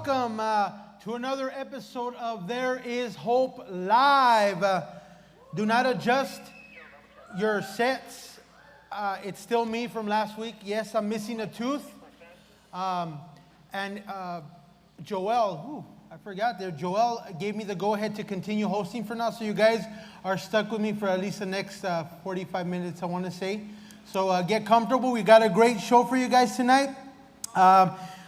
welcome to another episode of There Is Hope Live. Do not adjust your sets. It's still me from last week. Yes, I'm missing a tooth. And Joel, I forgot there. Joel gave me the go-ahead to continue hosting for now. So you guys are stuck with me for at least the next 45 minutes, I want to say. So get comfortable. We got a great show for you guys tonight.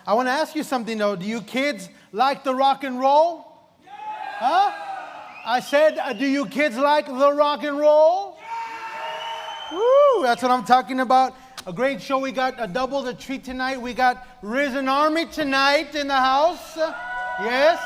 I want to ask you something, though. Do you kids like the rock and roll? Yeah. Huh? I said, do you kids like the rock and roll? Yeah. Woo, that's what I'm talking about. A great show. We got a double the treat tonight. We got Risen Army tonight in the house. Yes?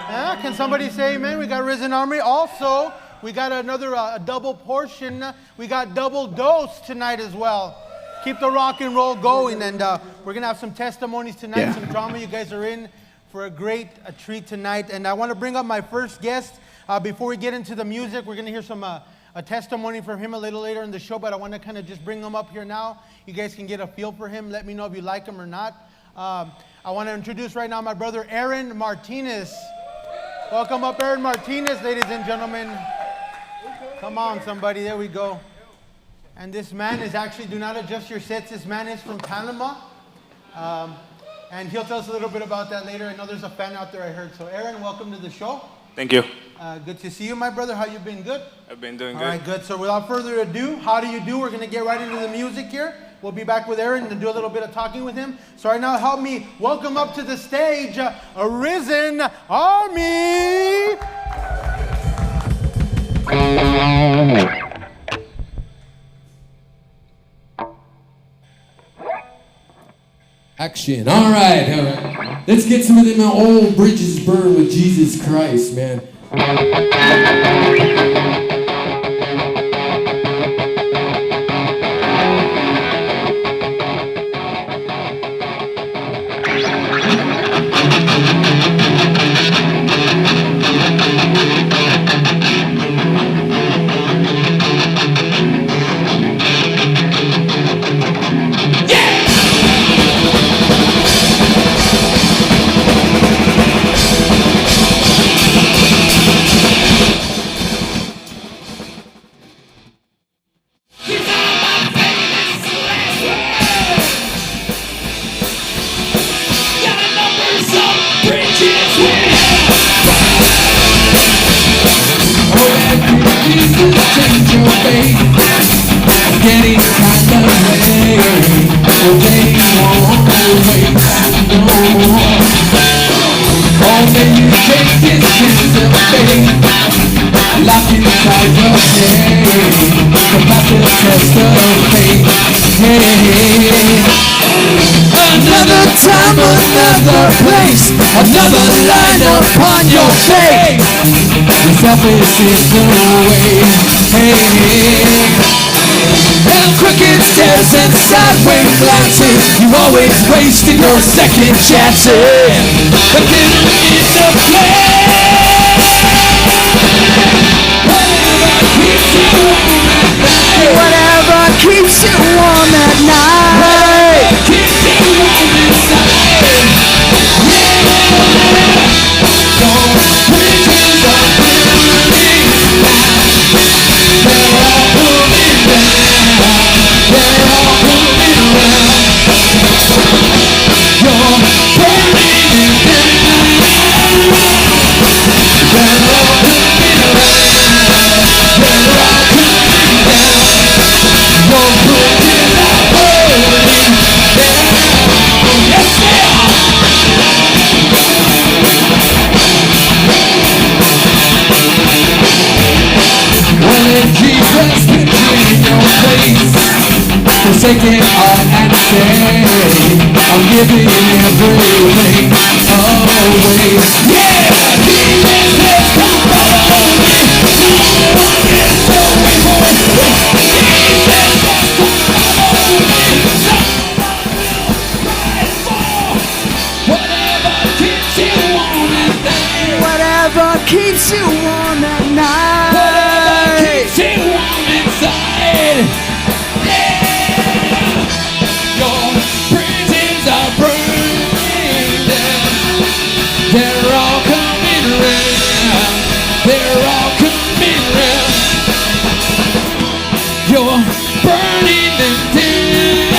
Yeah, can somebody say amen? We got Risen Army. Also, we got another double portion. We got double dose tonight as well. Keep the rock and roll going, and we're going to have some testimonies tonight, some drama. You guys are in for a great treat tonight, and I want to bring up my first guest. Before we get into the music, we're going to hear some a testimony from him a little later in the show, but I want to kind of just bring him up here now. You guys can get a feel for him. Let me know if you like him or not. I want to introduce right now my brother, Aaron Martinez. Welcome up, Aaron Martinez, ladies and gentlemen. Come on, somebody. There we go. And this man is actually, do not adjust your sets. This man is from Panama. And he'll tell us a little bit about that later. I know there's a fan out there, I heard. So, Aaron, welcome to the show. Thank you. Good to see you, my brother. How you been? Good? I've been doing good. All right, good. So, without further ado, how do you do? We're going to get right into the music here. We'll be back with Aaron and do a little bit of talking with him. So, right now, help me welcome up to the stage a Risen Army. Action. All right. Let's get some of them old bridges burned with Jesus Christ, man. Getting kind of late, well they won't wait no more. Oh, may you take this kiss of faith, locked inside your shame, about the test of fate. Hey, another time, another place, another line upon your face. Yourself is in the way. Hey. And crooked stairs and sideways glances, you always wasted your second chances. But then it's a plan. Whatever keeps you warm at night. Whatever keeps you warm inside. Yeah. Those bridges are burning now. They're all moving down. They're all moving around. You're burning down. They're all moving around. They're all moving down. Your bridges are burning down. Yes, they are. Well, if Jesus put you in your place, forsaken all and say, I'm giving everything away. Yeah, Jesus says, come follow me. No one can show me more. Jesus says, come follow me. Someone will cry for whatever keeps you warm at night. Whatever keeps you warm at night. Whatever keeps you warm inside. Yeah. Your bridges are burning down. coming round. You're burning them down.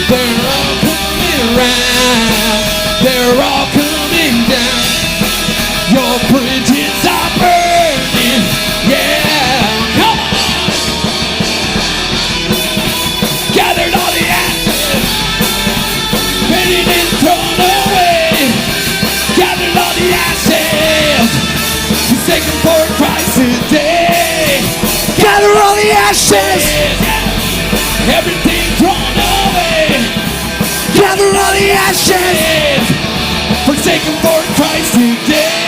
They're all coming round. They're all coming down. Your bridges are burning. Yeah, come on. Gathered all the ashes, buried and thrown away. Gathered all the ashes, forsaken for Christ today. Gather all the ashes, everything thrown away. Gather all the ashes, forsaken for Christ today.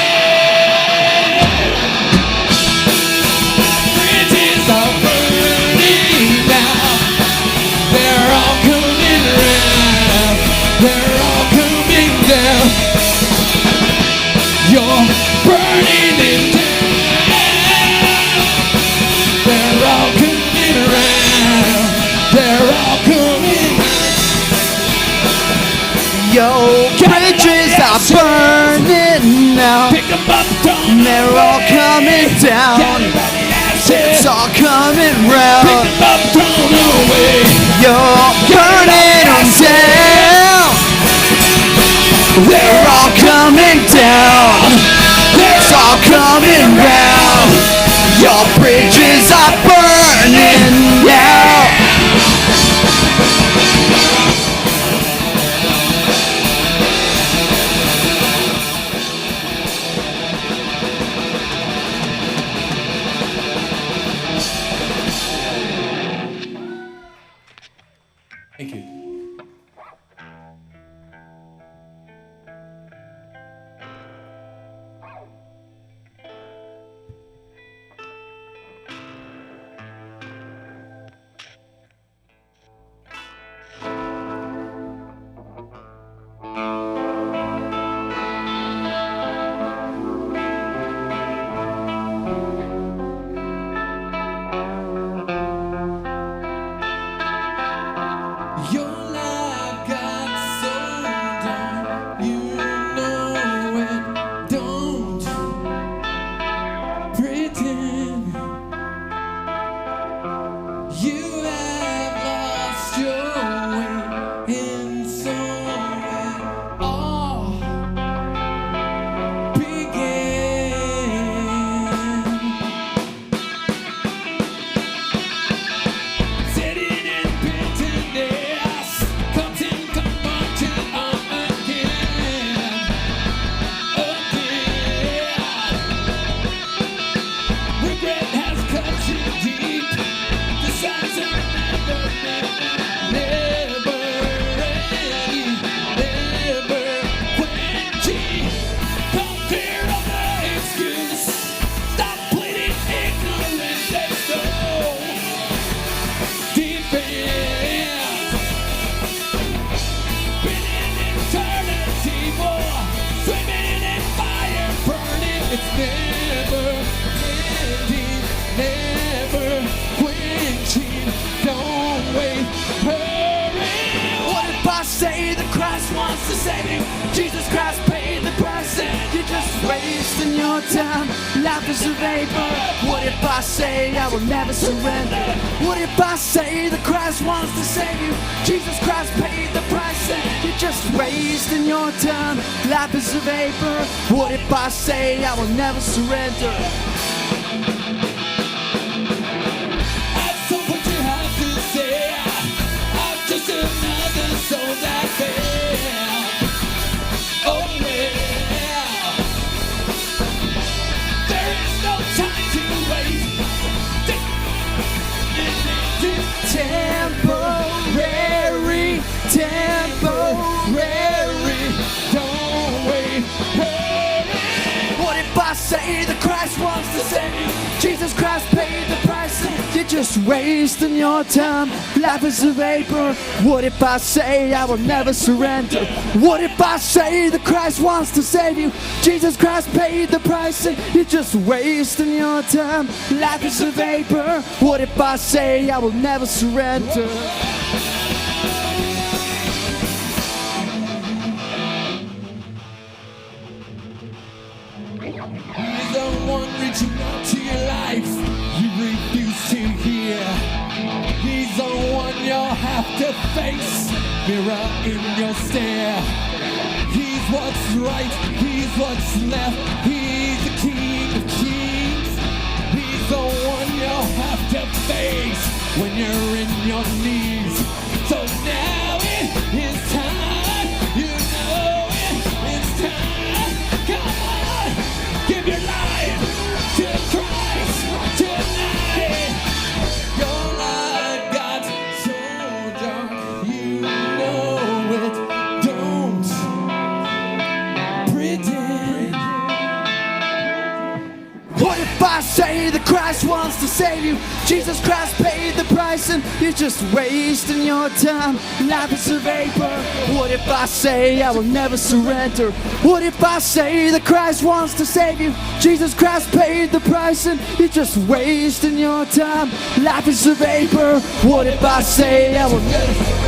Bridges are burning now. They're all coming round. They're all coming down. You're burning it down. They're all coming round. They're all coming. Yo, bridges are burning now. Pick 'em up, throw They're all coming down. It's all coming round. Pick 'em up, thrown away. You're burning them down. They're all coming down. It's all coming round. Your bridges are burning now. Thank you. Your life got so dark, you know it. Don't pretend you have lost your way, and so it all began. Sitting in bitterness, comes in confusion again. Regret has cut you deep. The signs are never ready, never quenching. Come clear of the excuse. Stop pleading ignorant. There's no defense. Been in eternity for swimming in fire, burning. It's never ending, never quenching. Don't wait, hurry. What if I say that Christ wants to save you? Jesus Christ paid the price and you're just wasting your time. Life is a vapor. What if I say I will never surrender? What if I say that Christ wants to save you? Jesus Christ paid the price and you're just wasting your time. Life is a vapor. What if I say I will never surrender? That's so what you have to say. I'm just another soul that failed. Oh well, there is no time to waste. Temporary, temporary. Don't wait, hurry. What if I say that Christ wants to save you? Jesus Christ paid the price and you're just wasting your time. Life is a vapor. What if I say I will never surrender? What if I say that Christ wants to save you? Jesus Christ paid the price and you're just wasting your time. Life is a vapor. What if I say I will never surrender? He's one reaching out to your life. You refuse to hear. He's the one you'll have to face. Mirror in your stare. He's what's right, he's what's left. He's the king of kings. He's the one you'll have to face when you're in your knees. So now it is time, you know it's time. Come on, give your life to Christ tonight. Your life got so dark, you know it. Don't pretend. What if I say that Christ wants to save you? Jesus Christ paid the price and you're just wasting your time. Life is a vapor. What if I say I will never surrender? What if I say that Christ wants to save you? Jesus Christ paid the price and you're just wasting your time. Life is a vapor. What if I say I will never surrender?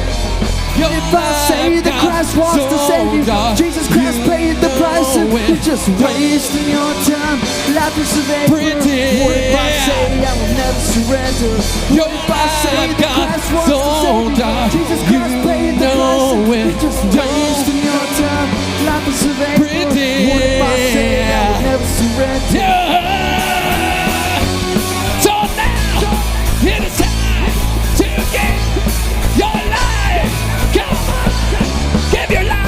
If I say that Christ wants to save you, Jesus Christ paid the price and you're just wasting your time. Life is a vapor. What if I say I will never surrender? What if I say that Christ wants to save you, Jesus Christ paid the price and you're just wasting your time. Life is a vapor. What if I say I will never surrender? So now it is time to give your life. Come on, give your life.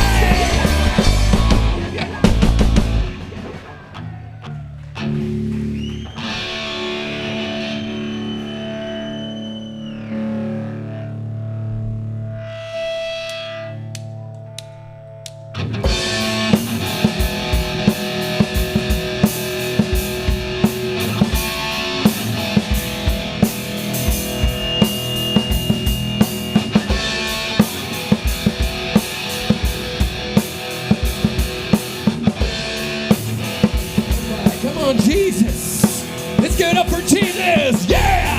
Come on, Jesus. Let's give it up for Jesus. Yeah.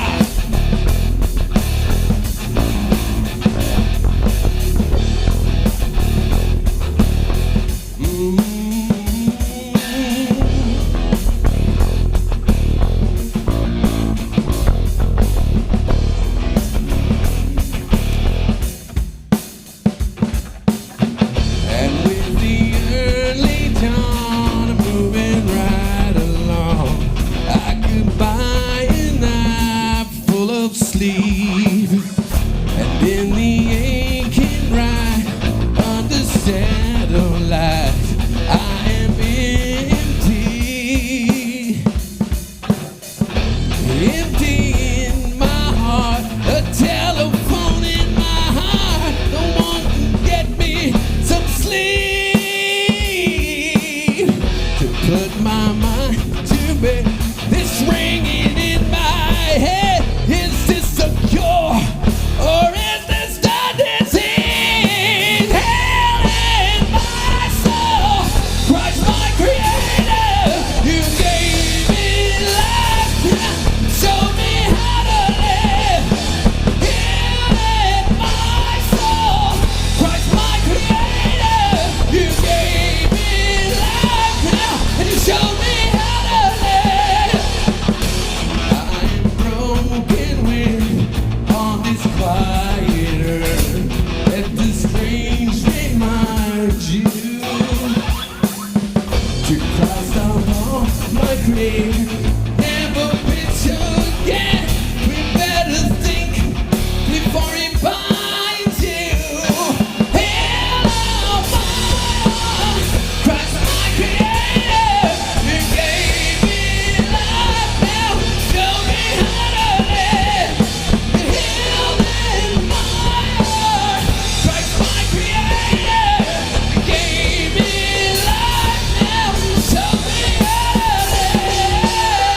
And with the early dawn moving right along, I could buy a night full of sleep. And in the aching right under satellite, I am empty. Empty in my heart, a telephone in my heart. No one can get me some sleep. To put my mind to bed, this ringing in my head. Is this a cure or is this the disease? Hell in my soul, Christ my creator. You gave me life, show me how to live. Hell in my soul, Christ my creator. You gave me life now and you showed me how to live. I'm broken wind on this quiet earth. Let the strange remind you to Christ upon my grave. Never picture again. We better think before he finds you. Hell on fire, Christ my creator. You gave me life now, show me how to live. You healed in my heart, Christ my creator. You gave me life now, show me how to live.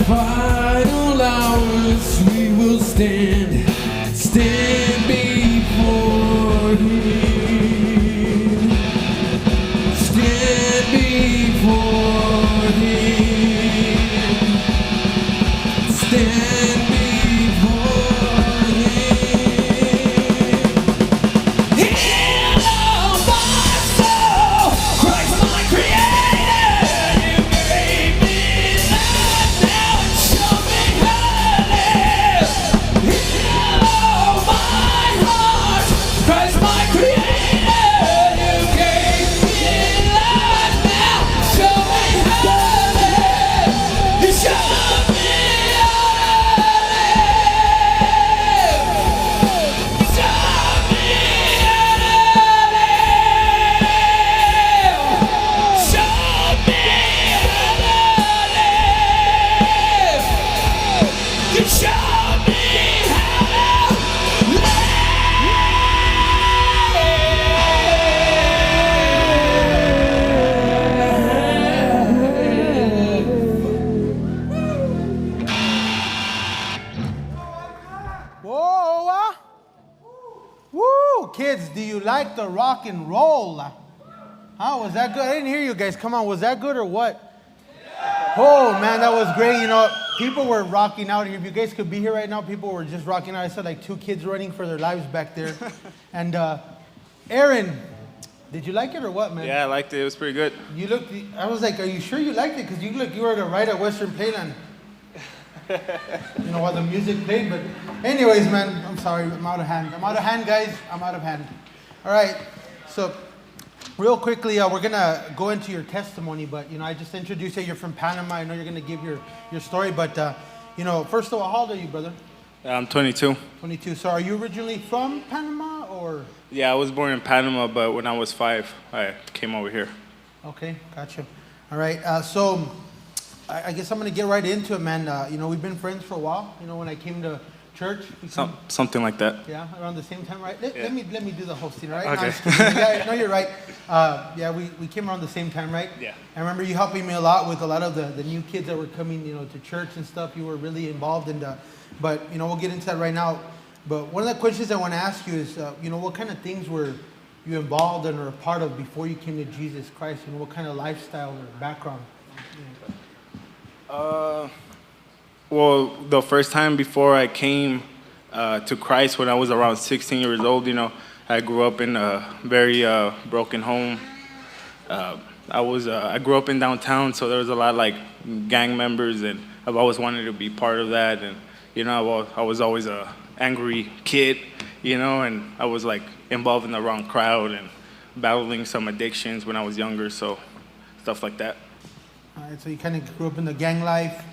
final hours we will stand before Him. Stand before Him. Stand before Him. Heal my soul, Christ my Creator. You gave me life, now show me how to live. Heal my heart, Christ my Creator. You gave me life, now show me how to live. You show me how to live. Show me how to live. Show me how to live. You show me how to Whoa! Woo! Kids, do you like the rock and roll? Huh? Was that good? I didn't hear you guys. Come on, was that good or what? Oh man, that was great. You know, people were rocking out here. If you guys could be here right now, people were just rocking out. I saw like 2 kids running for their lives back there. And Aaron, did you like it or what, man? Yeah, I liked it. It was pretty good. You looked. I was like, are you sure you liked it? Because you look, you were right at Western Playland. You know, while the music played. But anyways, man, I'm sorry. I'm out of hand. I'm out of hand, guys. I'm out of hand. All right. So real quickly, we're going to go into your testimony. But, you know, I just introduced you. You're from Panama. I know you're going to give your story. But, you know, first of all, how old are you, brother? I'm 22. 22. So are you originally from Panama or? Yeah, I was born in Panama, but when I was 5, I came over here. Okay, gotcha. All right, so I guess I'm going to get right into it, man. You know, we've been friends for a while. You know, when I came to church. Something like that. Yeah, around the same time, right? Let me do the hosting, all right? Okay. No, I'm just kidding. Yeah, no, you're right. Yeah, we came around the same time, right? Yeah. I remember you helping me a lot with a lot of the new kids that were coming, you know, to church and stuff. You were really involved in but, you know, we'll get into that right now. But one of the questions I want to ask you is, you know, what kind of things were you involved in or a part of before you came to Jesus Christ? You know, what kind of lifestyle or background? Well, the first time before I came to Christ when I was around 16 years old, you know, I grew up in a very broken home. I grew up in downtown, so there was a lot of like gang members, and I've always wanted to be part of that. And you know, I was always a angry kid, you know, and I was like involved in the wrong crowd and battling some addictions when I was younger, so stuff like that. All right, so you kind of grew up in the gang life,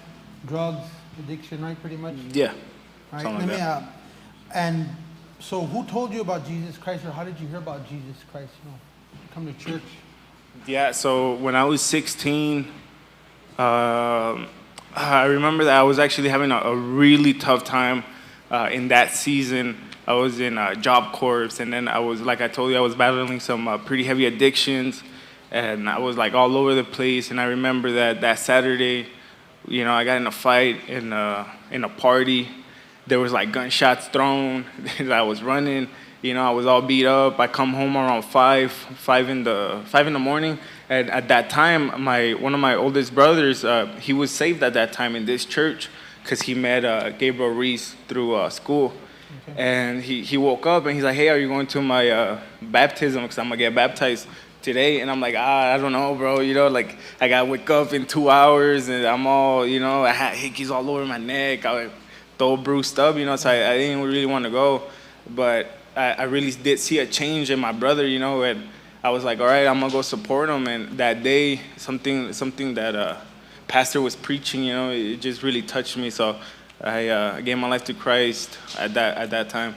drugs, addiction, right, pretty much? Yeah. All right, Something like that. And so who told you about Jesus Christ, or how did you hear about Jesus Christ, you know, come to church? Yeah, so when I was 16, I remember that I was actually having a really tough time in that season. I was in Job Corps, and then I was, like I told you, I was battling some pretty heavy addictions, and I was like all over the place. And I remember that Saturday, you know, I got in a fight in a party. There was like gunshots thrown. I was running. You know, I was all beat up. I come home around 5 in the morning. And at that time, one of my oldest brothers, he was saved at that time in this church because he met Gabriel Reese through school. Okay. And he woke up and he's like, hey, are you going to my baptism? Because I'm going to get baptized today. And I'm like, I don't know, bro. You know, like I got to wake up in 2 hours and I'm all, you know, I had hickeys all over my neck. I was all bruised up, you know, so I didn't really want to go. But I really did see a change in my brother, you know, and I was like, all right, I'm going to go support him. And that day, something that pastor was preaching, you know, it just really touched me. So I gave my life to Christ at that time.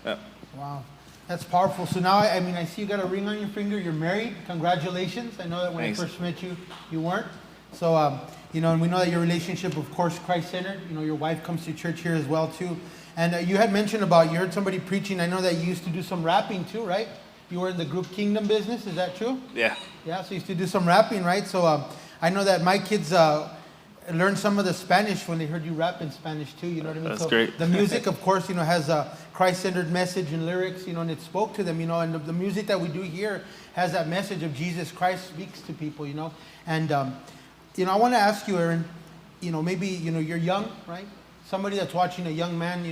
Yeah. Wow, that's powerful. So now, I mean, I see you got a ring on your finger. You're married. Congratulations. I know that when Thanks. I first met you, you weren't. So, you know, and we know that your relationship, of course, Christ-centered. You know, your wife comes to church here as well, too. And you had mentioned you heard somebody preaching. I know that you used to do some rapping, too, right? You were in the group Kingdom business. Is that true? Yeah. Yeah, so you used to do some rapping, right? So I know that my kids, learned some of the Spanish when they heard you rap in Spanish too, you know what I mean? That's so great. The music, of course, has a Christ-centered message and lyrics, and it spoke to them, and the music that we do here has that message of Jesus Christ speaks to people, And, I want to ask you, Aaron, maybe, you're young, right? Somebody that's watching, a young man,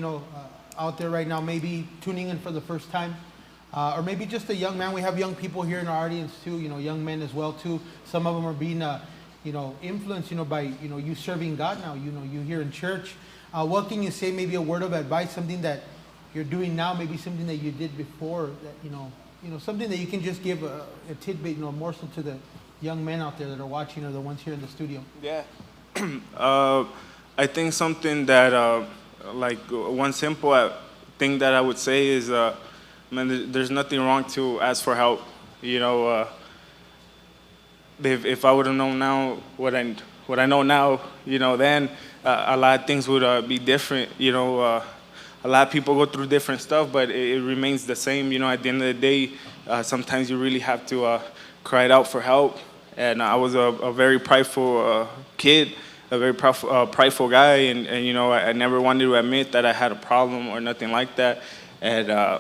out there right now, maybe tuning in for the first time, or maybe just a young man. We have young people here in our audience too, young men as well too. Some of them are being, influenced, by, you serving God now, you here in church. What can you say, maybe a word of advice, something that you're doing now, maybe something that you did before, that, something that you can just give a tidbit, a morsel to the young men out there that are watching or the ones here in the studio? Yeah. I think something that, like one simple thing that I would say is, man, there's nothing wrong to ask for help. If I would have known now what I know now, then a lot of things would be different. A lot of people go through different stuff, but it remains the same. At the end of the day, sometimes you really have to cry out for help. And I was a very prideful kid, a very prideful guy, and I never wanted to admit that I had a problem or nothing like that. And I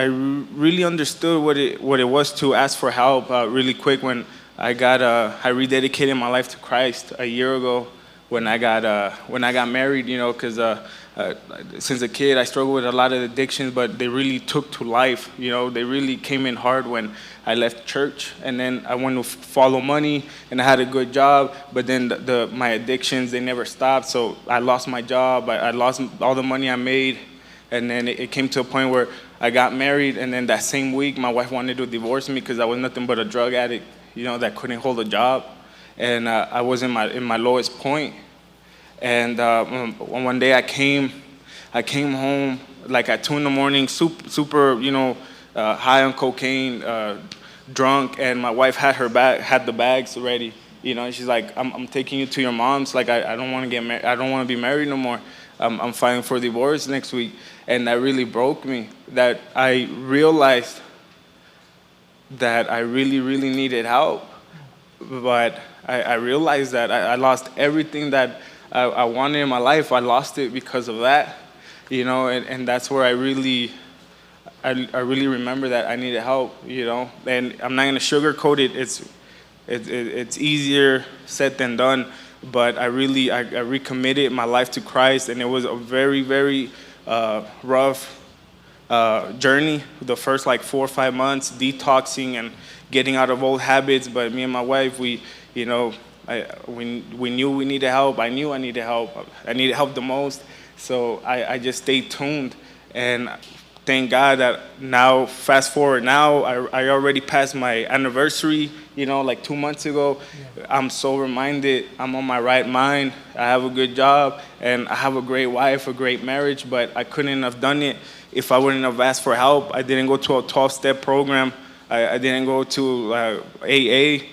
really understood what it was to ask for help really quick when I rededicated my life to Christ a year ago when I got married. Because since a kid I struggled with a lot of addictions, but they really took to life. They really came in hard when I left church, and then I went to follow money, and I had a good job, but then my addictions, they never stopped. So I lost my job, I lost all the money I made, and then it came to a point where I got married, and then that same week my wife wanted to divorce me because I was nothing but a drug addict, that couldn't hold a job, and I was in my lowest point. And one day I came home like at 2 a.m, super, high on cocaine, drunk, and my wife had the bags ready, and she's like, I'm taking you to your mom's. Like I don't want to get married. I don't want to be married no more. I'm filing for divorce next week. And that really broke me. That I realized that I really, really needed help, but I realized that I lost everything that I wanted in my life. I lost it because of that, and that's where I really remember that I needed help, and I'm not gonna sugarcoat it. It's easier said than done, but I recommitted my life to Christ, and it was a very, very rough journey. The first 4 or 5 months, detoxing and getting out of old habits. But me and my wife, we knew we needed help. I knew I needed help. I needed help the most. So I just stayed tuned, and thank God that now, fast forward now, I already passed my anniversary, 2 months ago. Yeah. I'm sober-minded. I'm on my right mind. I have a good job, and I have a great wife, a great marriage, but I couldn't have done it if I wouldn't have asked for help. I didn't go to a 12-step program. I didn't go to AA.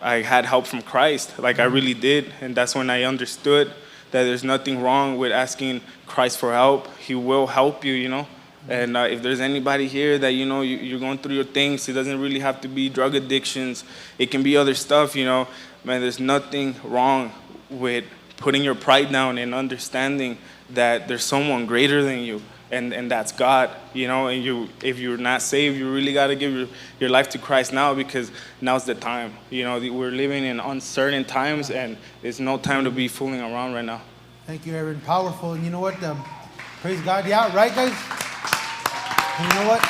I had help from Christ, like I really did, and that's when I understood that there's nothing wrong with asking Christ for help. He will help you, And if there's anybody here that, you're going through your things, it doesn't really have to be drug addictions. It can be other stuff, Man, there's nothing wrong with putting your pride down and understanding that there's someone greater than you, and that's God, And if you're not saved, you really got to give your life to Christ now, because now's the time. We're living in uncertain times, and there's no time to be fooling around right now. Thank you, Aaron. Powerful. And you know what? Praise God. Yeah, right, guys? And you know what,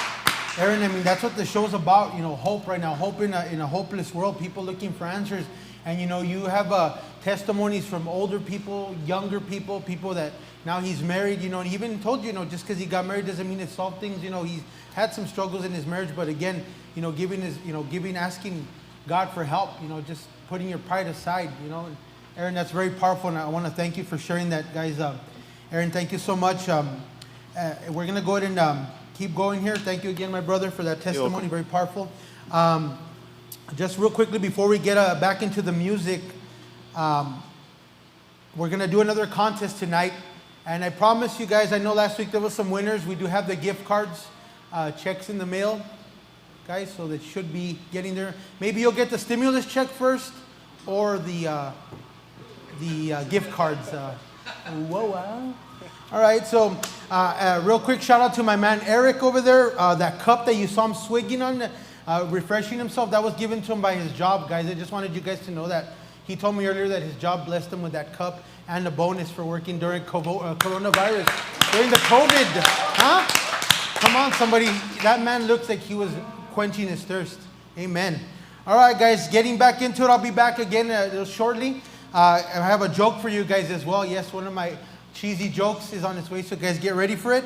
Aaron, that's what the show's about, hope right now, hope in a hopeless world, people looking for answers. And, you have testimonies from older people, younger people, people that now he's married, and he even told you, just because he got married doesn't mean it solved things. He's had some struggles in his marriage, but again, asking God for help, just putting your pride aside, And Aaron, that's very powerful, and I want to thank you for sharing that, guys. Aaron, thank you so much. We're going to go ahead and keep going here. Thank you again, my brother, for that testimony. Very powerful. Just real quickly before we get back into the music, we're going to do another contest tonight. And I promise you guys, I know last week there was some winners. We do have the gift cards, checks in the mail, guys, so that should be getting there. Maybe you'll get the stimulus check first, or the gift cards. Whoa. All right, so real quick shout out to my man Eric over there. That cup that you saw him swigging on, refreshing himself, that was given to him by his job, guys. I just wanted you guys to know that. He told me earlier that his job blessed him with that cup and a bonus for working during coronavirus, during the COVID. Huh? Come on, somebody. That man looks like he was quenching his thirst. Amen. All right, guys, getting back into it. I'll be back again shortly. I have a joke for you guys as well. Yes, one of my cheesy jokes is on its way, so guys, get ready for it.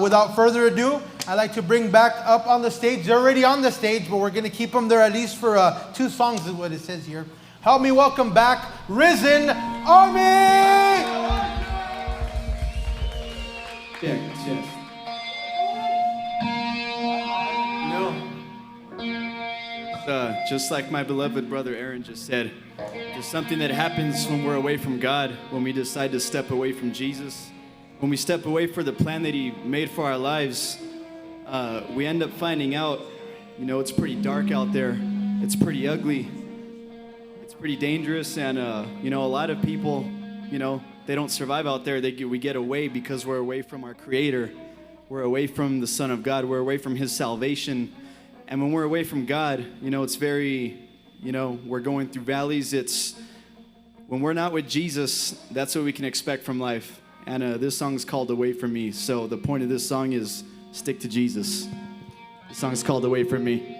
Without further ado, I'd like to bring back up on the stage. They're already on the stage, but we're going to keep them there at least for 2 songs is what it says here. Help me welcome back Risen Army! Check. Just like my beloved brother Aaron just said, there's something that happens when we're away from God, when we decide to step away from Jesus. When we step away from the plan that He made for our lives, we end up finding out, it's pretty dark out there. It's pretty ugly. It's pretty dangerous. And, a lot of people, they don't survive out there. We get away because we're away from our Creator. We're away from the Son of God. We're away from His salvation. And when we're away from God, it's very, we're going through valleys. When we're not with Jesus, that's what we can expect from life. And this song is called Away From Me. So the point of this song is stick to Jesus. The song is called Away From Me.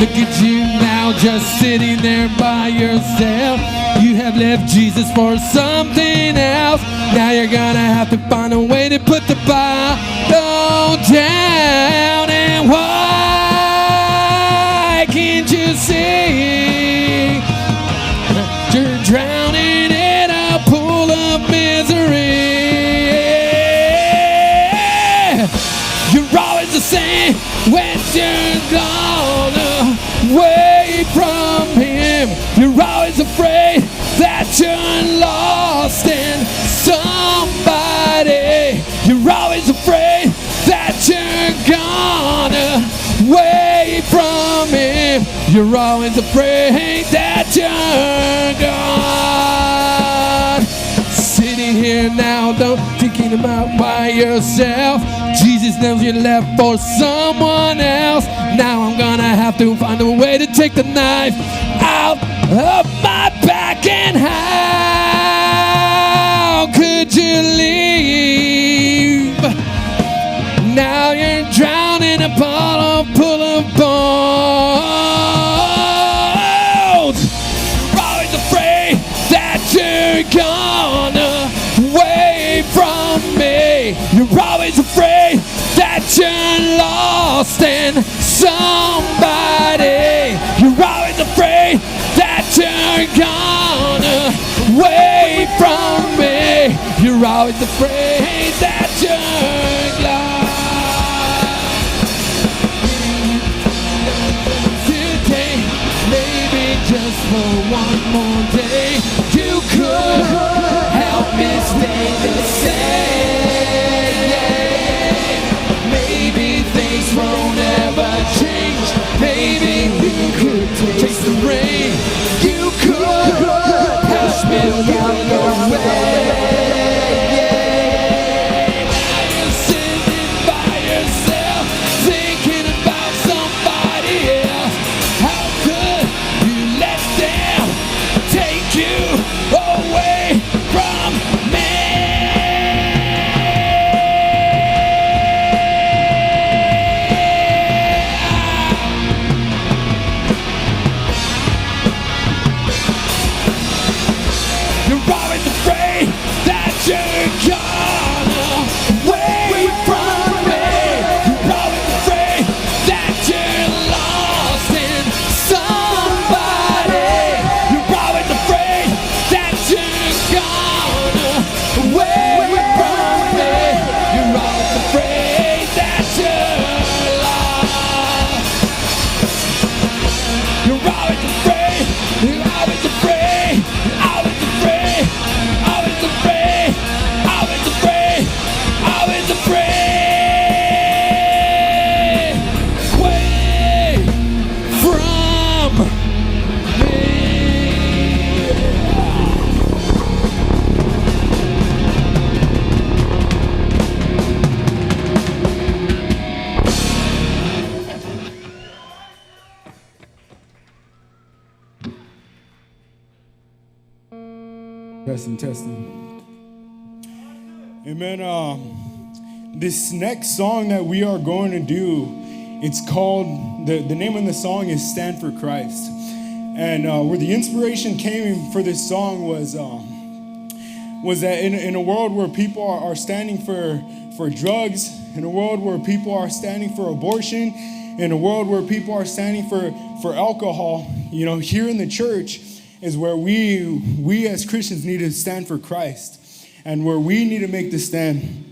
Look at you now, just sitting there by yourself. You have left Jesus for something else. Now you're gonna have to find a way to put the Bible down. And why can't you see? You're drowning in a pool of misery. You're always the same when you're gone away from Him. You're always afraid that you're lost in somebody. You're always afraid that you're gone away from Him. You're always afraid that you're gone. Sitting here now, don't thinking about by yourself. Jesus knows you left for someone else. Now I'm gonna have to find a way to take the knife out of my back. And how could you leave? Now you're drowning in a bottle full of bones. You're always afraid that you're gone away from me. You're always afraid that you're lost in somebody. You're always afraid that you're gone away from me. You're always afraid that you're lost. Today, maybe just for one more day, you could help me stay the same. Maybe things won't ever change. Maybe you could taste the rain. You could push me along the way. Now you're sitting by yourself, thinking about somebody else. How could you let them take you away from me? Testing. Amen. This next song that we are going to do, it's called, the name of the song is Stand for Christ. And where the inspiration came for this song was that in a world where people are standing for drugs, in a world where people are standing for abortion, in a world where people are standing for alcohol, you know, here in the church is where we as Christians need to stand for Christ and where we need to make the stand.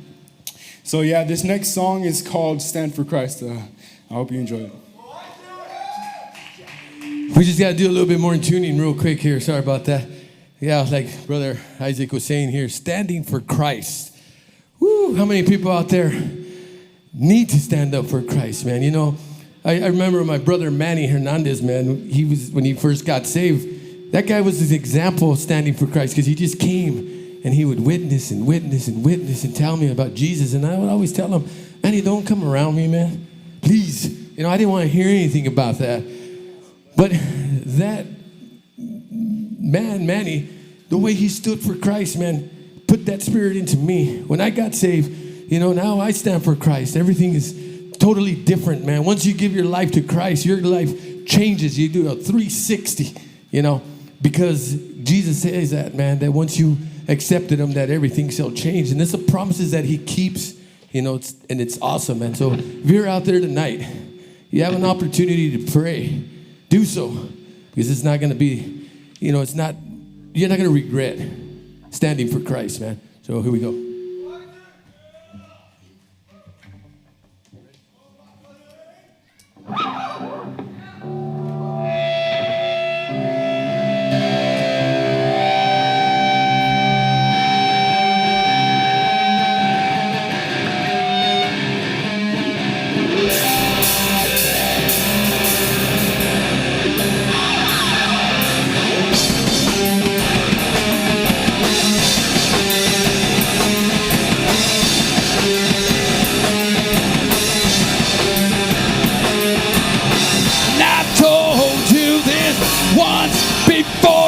So yeah, this next song is called Stand for Christ. I hope you enjoy it. We just got to do a little bit more tuning real quick here. Sorry about that. Yeah, like Brother Isaac was saying here, standing for Christ. Woo, how many people out there need to stand up for Christ, man? You know, I remember my brother Manny Hernandez, man, when he first got saved, that guy was his example of standing for Christ because he just came and he would witness and tell me about Jesus. And I would always tell him, Manny, don't come around me, man. Please. You know, I didn't want to hear anything about that. But that man, Manny, the way he stood for Christ, man, put that spirit into me. When I got saved, you know, now I stand for Christ. Everything is totally different, man. Once you give your life to Christ, your life changes. You do a 360, you know, because Jesus says that, man, that once you accepted him, that everything shall change. And it's the promises that he keeps, you know, it's awesome, man. So if you're out there tonight, you have an opportunity to pray, do so, because it's not going to be, you know, you're not going to regret standing for Christ, man. So here we go.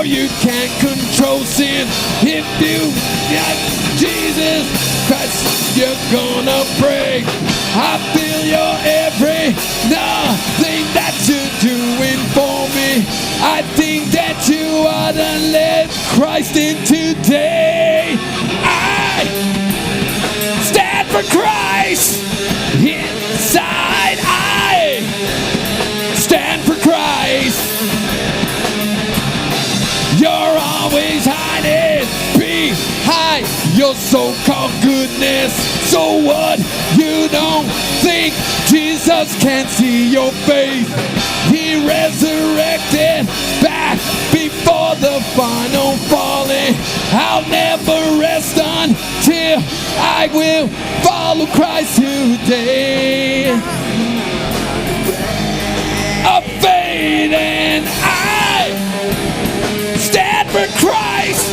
You can't control sin. If you got Jesus Christ, you're gonna break. I feel your every nothing that you're doing for me. I think that you ought to let Christ in today. I stand for Christ inside. I stand for Christ. You're always hiding behind your so-called goodness. So what? You don't think Jesus can see your faith? He resurrected back before the final falling. I'll never rest until I will follow Christ today. A fading stand for Christ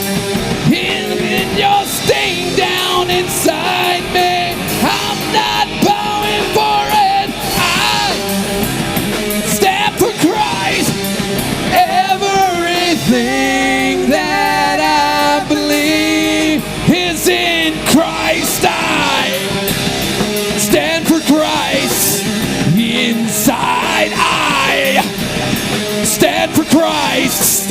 in your stain down inside me. I'm not bowing for it. I stand for Christ. Everything that I believe is in Christ. I stand for Christ inside. I stand for Christ.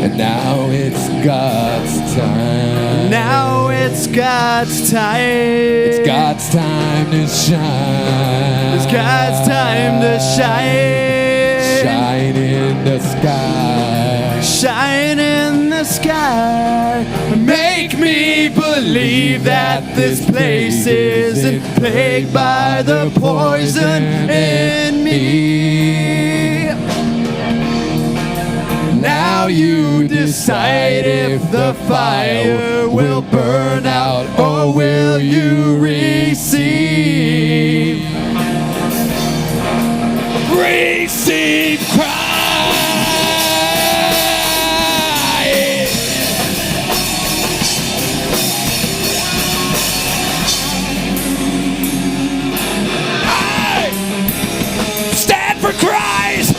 And now it's God's time. Now it's God's time. It's God's time to shine. It's God's time to shine. Shine in the sky. Shine in the sky. Make me believe that this place isn't plagued by the poison in me. Now you decide if the fire will burn out or will you receive? Receive Christ. I stand for Christ.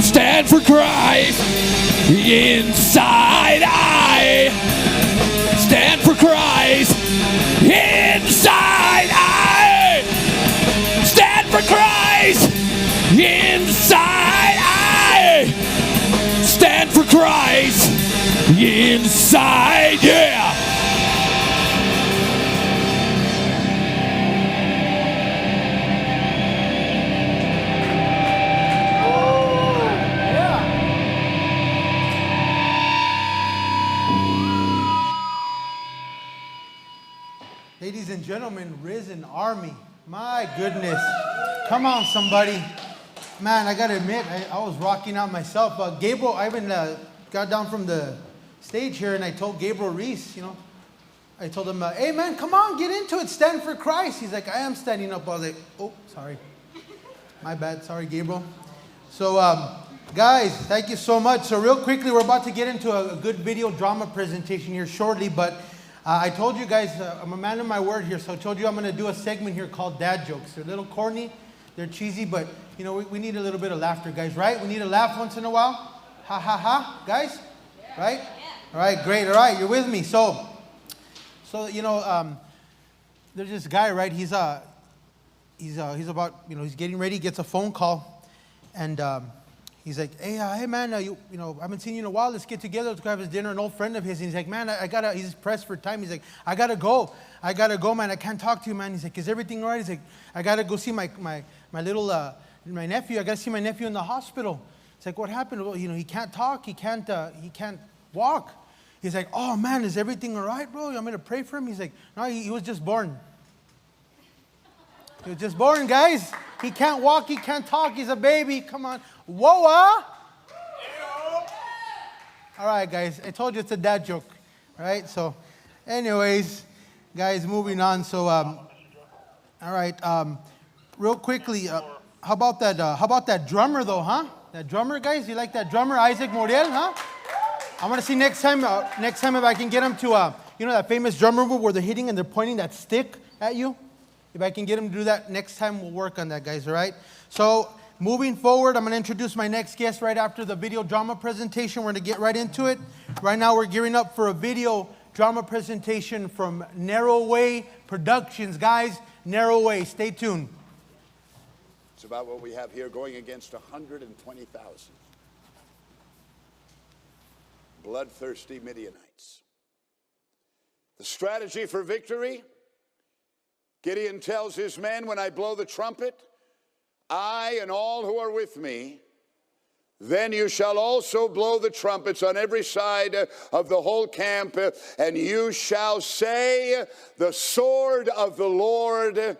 stand for Christ. Inside I stand for Christ. Inside I stand for Christ. Inside I stand for Christ. Inside, yeah. Ladies and gentlemen, Risen Army. My goodness. Come on, somebody. Man, I got to admit, I was rocking out myself. Gabriel, I even got down from the stage here and I told Gabriel Reese, I told him, hey man, come on, get into it. Stand for Christ. He's like, I am standing up. I was like, oh, sorry. My bad. Sorry, Gabriel. So, guys, thank you so much. So real quickly, we're about to get into a good video drama presentation here shortly, but I told you guys, I'm a man of my word here, so I told you I'm going to do a segment here called Dad Jokes. They're a little corny, they're cheesy, but, we need a little bit of laughter, guys, right? We need a laugh once in a while. Ha, ha, ha, guys? Yeah. Right? Yeah. All right, great. All right, you're with me. So there's this guy, right? He's about, he's getting ready, gets a phone call, and he's like, hey man, I haven't seen you in a while. Let's get together. Let's go have his dinner. An old friend of his. And he's like, man, he's pressed for time. He's like, I gotta go, man. I can't talk to you, man. He's like, is everything all right? He's like, I gotta go see my little, my nephew. I gotta see my nephew in the hospital. It's like, what happened? Well, he can't talk. He can't walk. He's like, oh man, is everything all right, bro? You want me to pray for him? He's like, no, he was just born. He was just born, guys. He can't walk. He can't talk. He's a baby. Come on. Whoa, All right, guys. I told you it's a dad joke. All right. So, anyways, guys, moving on. So, all right. Real quickly, how about that drummer, though, huh? That drummer, guys. You like that drummer, Isaac Moriel, huh? I want to see next time if I can get him to, that famous drummer move where they're hitting and they're pointing that stick at you. If I can get him to do that next time, we'll work on that, guys, all right? So, moving forward, I'm going to introduce my next guest right after the video drama presentation. We're going to get right into it. Right now, we're gearing up for a video drama presentation from Narrow Way Productions. Guys, Narrow Way, stay tuned. It's about what we have here, going against 120,000 bloodthirsty Midianites. The strategy for victory: Gideon tells his men, when I blow the trumpet, I and all who are with me, then you shall also blow the trumpets on every side of the whole camp, and you shall say, the sword of the Lord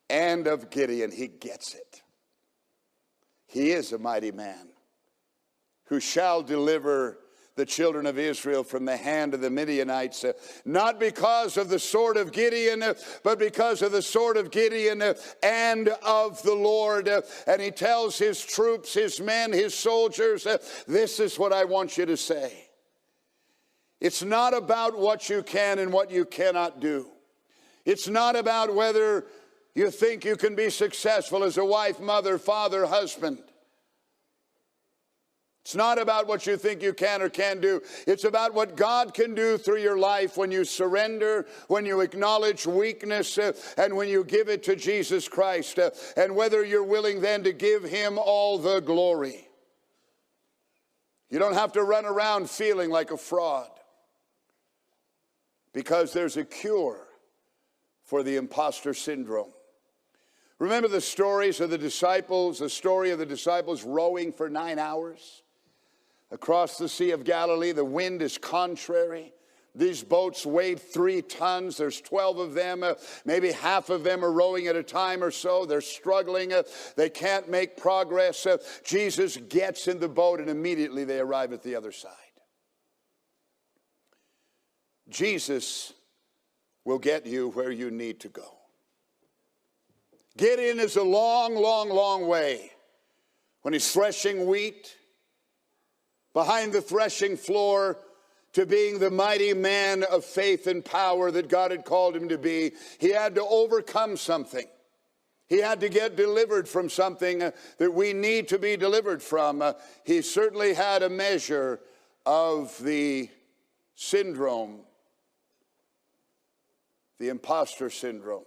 and of Gideon. He gets it. He is a mighty man who shall deliver the children of Israel from the hand of the Midianites, not because of the sword of Gideon, but because of the sword of Gideon and of the Lord. And he tells his troops, his men, his soldiers, this is what I want you to say. It's not about what you can and what you cannot do. It's not about whether you think you can be successful as a wife, mother, father, husband. It's not about what you think you can or can't do. It's about what God can do through your life when you surrender, when you acknowledge weakness, and when you give it to Jesus Christ, and whether you're willing then to give him all the glory. You don't have to run around feeling like a fraud, because there's a cure for the imposter syndrome. Remember the stories of the disciples, the story of the disciples rowing for 9 hours? Across the Sea of Galilee, the wind is contrary. These boats weigh 3 tons. There's 12 of them. Maybe half of them are rowing at a time or so. They're struggling. They can't make progress. Jesus gets in the boat and immediately they arrive at the other side. Jesus will get you where you need to go. Gideon is a long, long, long way. When he's threshing wheat, behind the threshing floor, to being the mighty man of faith and power that God had called him to be, he had to overcome something. He had to get delivered from something that we need to be delivered from. He certainly had a measure of the syndrome, the imposter syndrome,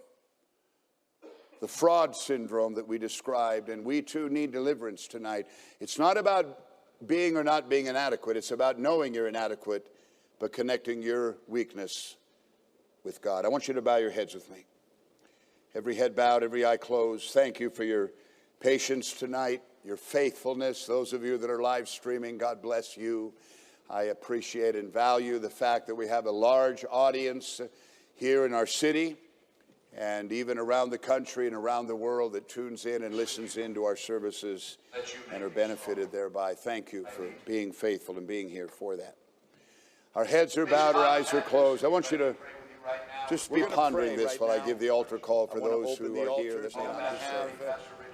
the fraud syndrome that we described, and we too need deliverance tonight. It's not about being or not being inadequate. It's about knowing you're inadequate, but connecting your weakness with God. I want you to bow your heads with me. Every head bowed, every eye closed. Thank you for your patience tonight, your faithfulness. Those of you that are live streaming, God bless you. I appreciate and value the fact that we have a large audience here in our city and even around the country and around the world that tunes in and listens into our services and are benefited thereby. Thank you for being faithful and being here for that. Our heads are bowed, our eyes are closed. I want you to just be pondering this while I give the altar call for those who are here that may not be saved.